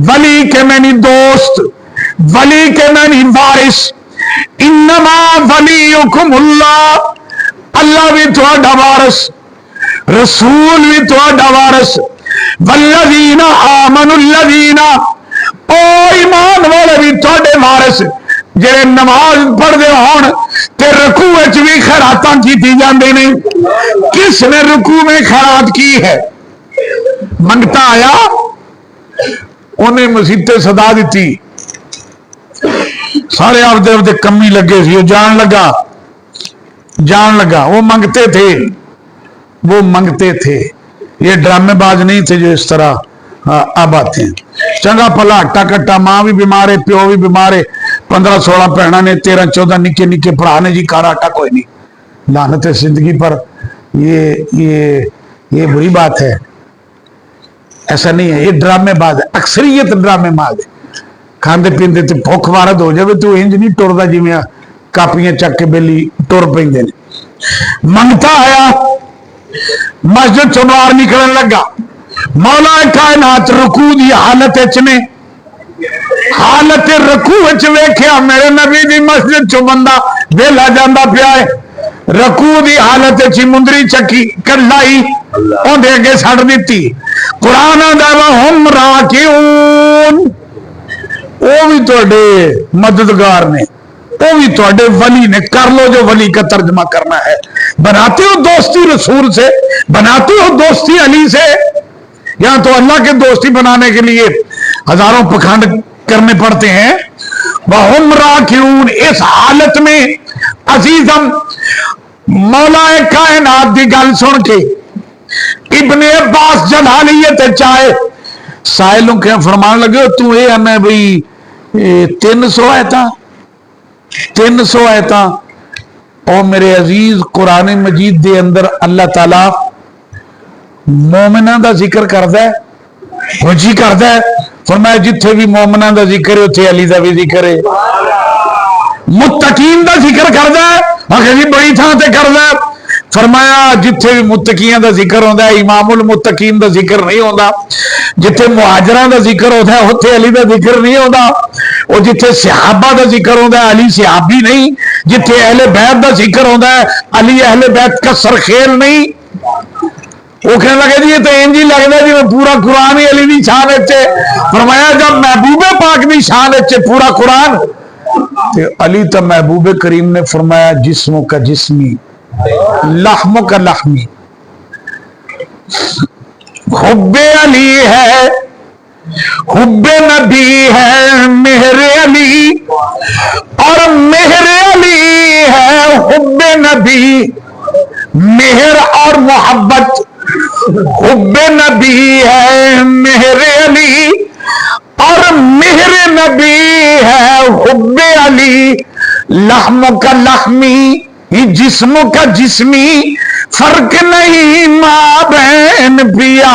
ولی کے معنی دوست، ولی کے معنی وارث. انما ولیکم اللہ، اللہ بھی تھوڑا وارث، رسول بھی تھوڑا وارث. والذین آمنوا الذین، او ایمان والے بھی تھوڑے وارث جڑے نماز پڑھتے ہون تے رکوع وچ بھی خیراتاں کیتی جاندے نے. کس نے رکوع میں خیرات کی ہے؟ منگتا آیا، انہیں مسیطے صدا دیتی، سارے آفدے آفدے کمی لگے سی، وہ جان لگا وہ منگتے تھے. یہ ڈرامے باز نہیں تھے جو اس طرح اب آتے ہیں. چنگا پلا ہٹا کٹا، ماں بھی بیمار ہے، پیو بھی بیمار ہے، 15-16 بہنوں نے، 13-14 نکے نکے بھرا نے، جی کھارا آٹا کوئی نہیں. لعنت ہے زندگی پر. یہ بری بات ہے، ایسا نہیں ہے. یہ ڈرامے باز ہے، اکثریت ڈرامے باز ہے. کھاندے پیندے تے بھوک وارد ہو جائے تو انج نہیں ٹردا جویں کاپیاں چک کے بیلی ٹر پیندے نے. منگتا آیا، مسجد چوں باہر نکلن لگا، مولا کائنات رکوع دی حالت وچ نے، حالت رکوع وچ ویکھیا میرے نبی دی مسجد چوں بندہ ویلا جاندا پیا ہے. رکوع دی حالت وچ مندری چکی کلائی اون دے اگے سڑ دتی. قرآن دا ہم راکعون، وہ بھی تھوڑے مددگار نے، وہ بھی تھوڑے ولی نے. کر لو جو ولی کا ترجمہ کرنا ہے. بناتے ہو دوستی رسول سے، بناتے ہو دوستی علی سے، یا تو اللہ کے دوستی بنانے کے لیے ہزاروں پکھانڈ کرنے پڑتے ہیں. وَهُمْ راکعون، اس حالت میں عزیزم مولا کائنات دی گل سن کے ابن عباس جلالیت چاہے سائلوں کے فرمان لگے، تو اے ہمیں بھئی 300 آیتاں. او میرے عزیز، قرآن مجید دے اندر اللہ تعالی مومنہ دا ذکر کردا ہے، حجی کردا ہے. فرمایا جتھے بھی مومنہ دا ذکر ہے اتھے علی دا بھی ذکر ہے. متقین دا ذکر کردا ہے، آخر جی بڑی تھاں تے کردا ہے. فرمایا جتھے بھی متقین دا ذکر ہوندا ہے امام المتقین دا ذکر نہیں ہوندا. جتھے مہاجراں دا ذکر ہوتا ہے اتھے علی دا ذکر نہیں ہوندا. اور جتھے صحابہ دا ذکر ہوندا ہے علی صحابی نہیں. جتھے اہل بیت دا ذکر ہوندا ہے علی اہل بیت کا سرخیل نہیں. وہ کہنے لگے جی یہ تو انجی لگتا ہے جی میں پورا قرآن ہی علی دی شان وچ. فرمایا جب محبوب پاک دی شان وچ پورا قرآن تے علی تا محبوب کریم نے فرمایا جسموں کا جسمی، لحموں کا لحمی. حب علی ہے، حب نبی ہے مہر علی، اور مہر علی ہے حب نبی. مہر اور محبت، حب نبی ہے مہر علی اور مہر نبی ہے حب علی. لحموں کا لحمی، جسموں کا جسمی، فرق نہیں مابین پیا.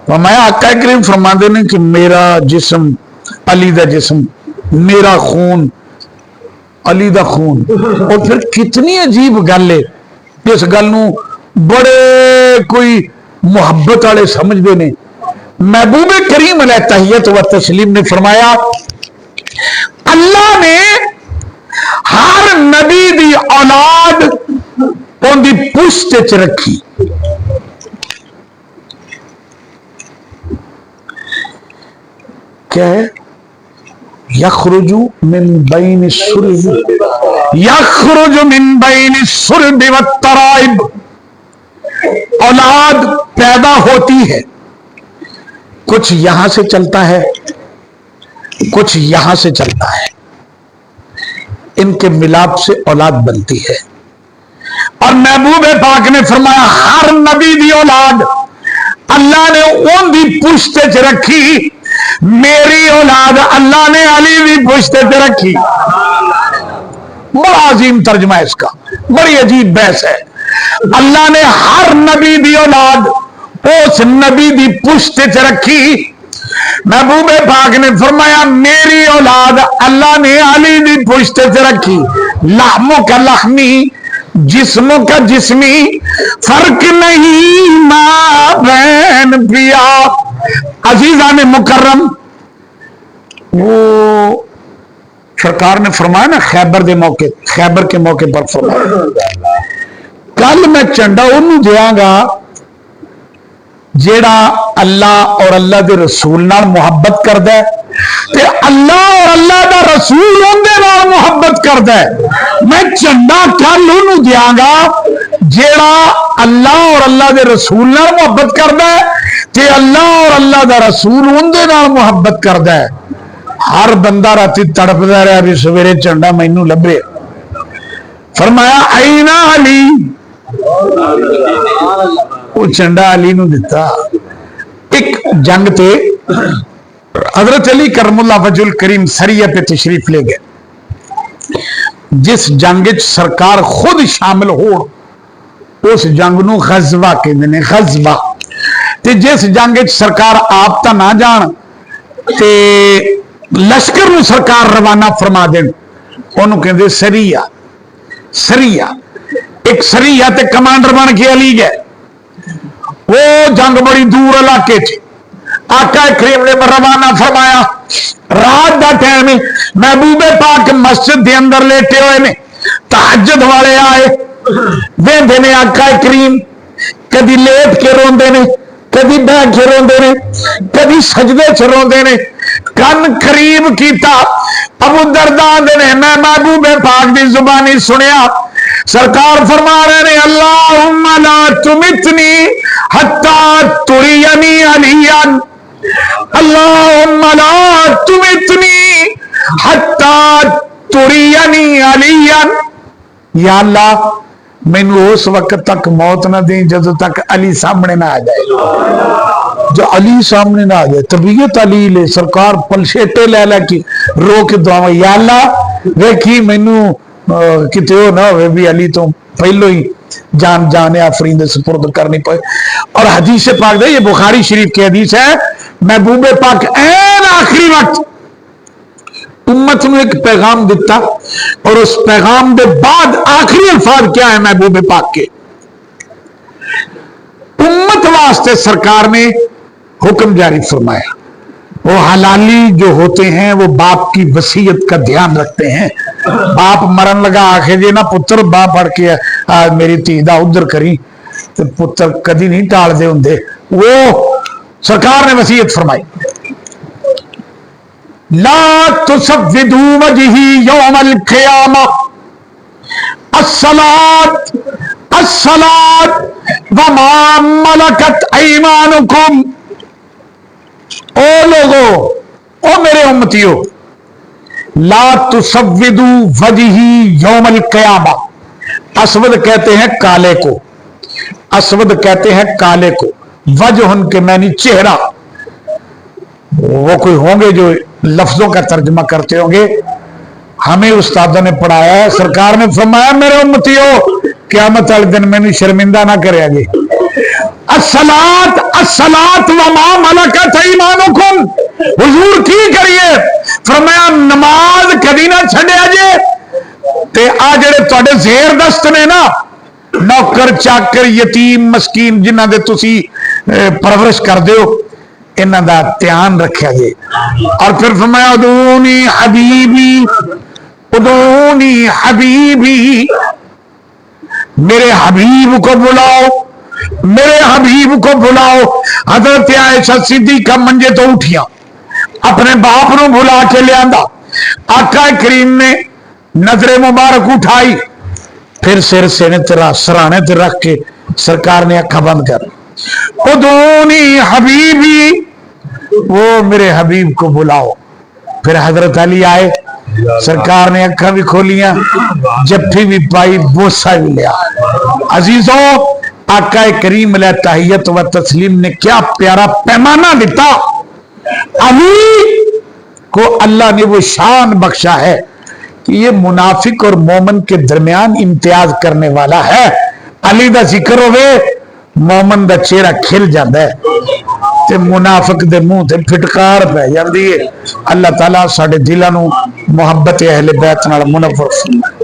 فرمایا آقا کریم فرماندے نے کہ میرا جسم علی دا جسم، میرا خون علی دا خون. اور پھر کتنی عجیب گل ہے، اس گل نو بڑے کوئی محبت والے سمجھتے ہیں. محبوب کریم علیہ تحیت و تسلیم نے فرمایا اللہ نے ہر نبی دی اولاد ان دی پشت وچ رکھی. کیا ہے؟ یخرج من بین الصلب، یخرج من بین الصلب والترائب. اولاد پیدا ہوتی ہے، کچھ یہاں سے چلتا ہے، کچھ یہاں سے چلتا ہے، ان کے ملاپ سے اولاد بنتی ہے. اور محبوب پاک نے فرمایا ہر نبی دی اولاد اللہ نے ان دی پشت وچ رکھی. میری اولاد اللہ نے علی دی پشت وچ رکھی. بڑا عظیم ترجمہ ہے اس کا، بڑی عجیب بحث ہے. اللہ نے ہر نبی دی اولاد اس نبی دی پشت وچ رکھی. محبوب پاک نے فرمایا میری اولاد اللہ نے علی دی پشت وچ رکھی. لحموں کا لحمی، جسموں کا جسمی، فرق نہیں مابین پیا. अजीजान मुकर्रम, वो सरकार ने फरमाया ना खैबर के मौके पर फरमाया, कल मैं झंडा उन्होंने देंगा जेड़ा अल्लाह और अल्लाह के रसूल नाल मुहब्बत करदा है, ते अल्लाह और अल्लाह का रसूल उनदे नाल मुहब्बत करदा है। मैं झंडा कल उन्होंने देंगा जेड़ा अल्लाह और अल्लाह के रसूल नाल मुहब्बत करदा है, ते अल्लाह और अल्लाह का रसूल उनदे नाल मुहब्बत करदा है। हर बंदा राती तड़पदा रहा भी सवेरे झंडा मैनू लभे। फरमाया आईना अली, वो झंडा अली नू दिता। एक जंग ते हजरत अली करमुल्लाह वजुल करीम सरिया पे तशरीफ ले गए, जिस जंग सरकार खुद शामिल हो, उस जंग नू गज़वा कहंदे ने, गज़वा। ते जिस जंग सरकार आप तां ना जान ते लश्कर नू सरकार रवाना फरमा देन, उन्होंने कहते सरिया। सरिया एक सरिया ते कमांडर बन के अली गए। वो जंग बड़ी दूर इलाके च आका करीम ने रवाना फरमाया। रात का टाइम है, महबूबे पाक मस्जिद के अंदर लेटे हुए ने, तहज्जुद वाले आए वेंदे ने आका करीम, कदी लेट के रोंदे ने, कदी बह के रोंदे ने, कदी सजदे च रोंदे ने। कन करीब किया, अबू दरदा ने मैं महबूबे पाक की जुबानी सुनिया, सरकार फरमा रहे ने अल्लाहुम्मा ला तुमितनी हत्ता तुरियनी अलियन, अल्लाहुम्मा ला तुमितनी हत्ता तुरियनी अलियन। या अल्लाह मैनू उस वक्त तक मौत ना दी जदों तक अली सामने ना आ जाए। जो अली सामने ना आ जाए, तबीयत अली ले सरकार पलशेटे लै लै के रो के दुआवां, या अल्लाह वेखी मैनू किते हो ना हो भी अली तो पहलो ही जान आफरीन दे सुपुर्द करनी पए। और हदीस पाक दे, ये बुखारी शरीफ की हदीस है, महबूबे पाक ऐन आखिरी वक्त उम्मत ने एक पैगाम दिता, और उस पैगाम के बाद आखिरी अल्फाज क्या है महबूबे पाक के, उम्मत वास्ते सरकार ने हुक्म जारी फरमाया। वो हलाली जो होते हैं वो बाप की वसीयत का ध्यान रखते हैं। बाप मरन लगा आखे जी ना पुत्र बाप पढ़ के आज मेरी धी दा उधर करी, तो पुत्र कदी नहीं टालते होंगे। वो सरकार ने वसीयत फरमाई, ला तुसव्विदू वजही यौमल क़ियामा अस्सलात अस्सलात व मा मलकत ऐमानुकुम। ओ लोगो, ओ मेरे उम्मतियों, ला तुसव्विदू वजही यौमल क़ियामा। असवद कहते हैं काले को, असवद कहते हैं काले को, वजहन के मैंने चेहरा। वो कोई होंगे जो लफ्जों का तर्जमा करते होंगे, हमें उस्तादों ने पढ़ाया है। सरकार ने फरमाया मेरे उम्मतियों, क़यामत वाले दिन मैंने शर्मिंदा ना करेंगे। अस्सलात अस्सलात व मा मलकत ऐमानुकुम, हुजूर की करिए, फरमाया नमाज कदी ना छड्या जे, ते आ जेड़े तुहाडे ज़ेर दस्त ने ना, नौकर चाकर यतीम मस्कीन जिन्हां दे तुसी परवरिश करदे हो, इन्हां दा ध्यान रखिया जे। और फिर फरमाया उदूनी हबीबी, उदूनी हबीबी, मेरे हबीब को बुलाओ, मेरे हबीब को बुलाओ। हजरत आयशा सिद्दीका मंजे तो उठिया, अपने बाप को बुला के लिया। आका करीम ने नजरे मुबारक उठाई, फिर सिर सेने तेरा सराने ते रख के सरकार ने अखा बंद कर, उदूनी हबीबी, वो मेरे हबीब को बुलाओ। फिर हजरत अली आए, सरकार ने अखा भी खोलियां, जफ्फी भी पाई, बोसा भी लिया। अजीजों, आका करीम अलैहि तहियत व तस्लीम ने क्या प्यारा पैमाना दिता। अली को अल्लाह ने वो शान बख्शा है कि ये मुनाफिक और मोमन के दरमियान इम्तियाज करने वाला है। अली दा जिक्र होवे, मोमन दा चेहरा खिल जाता है, ते मुनाफिक दे मुंह ते फिटकार पै जाती है। अल्लाह ताला साडे दिलां नूं मुहब्बत अहले बैत नाल मुनव्वर फरमाए।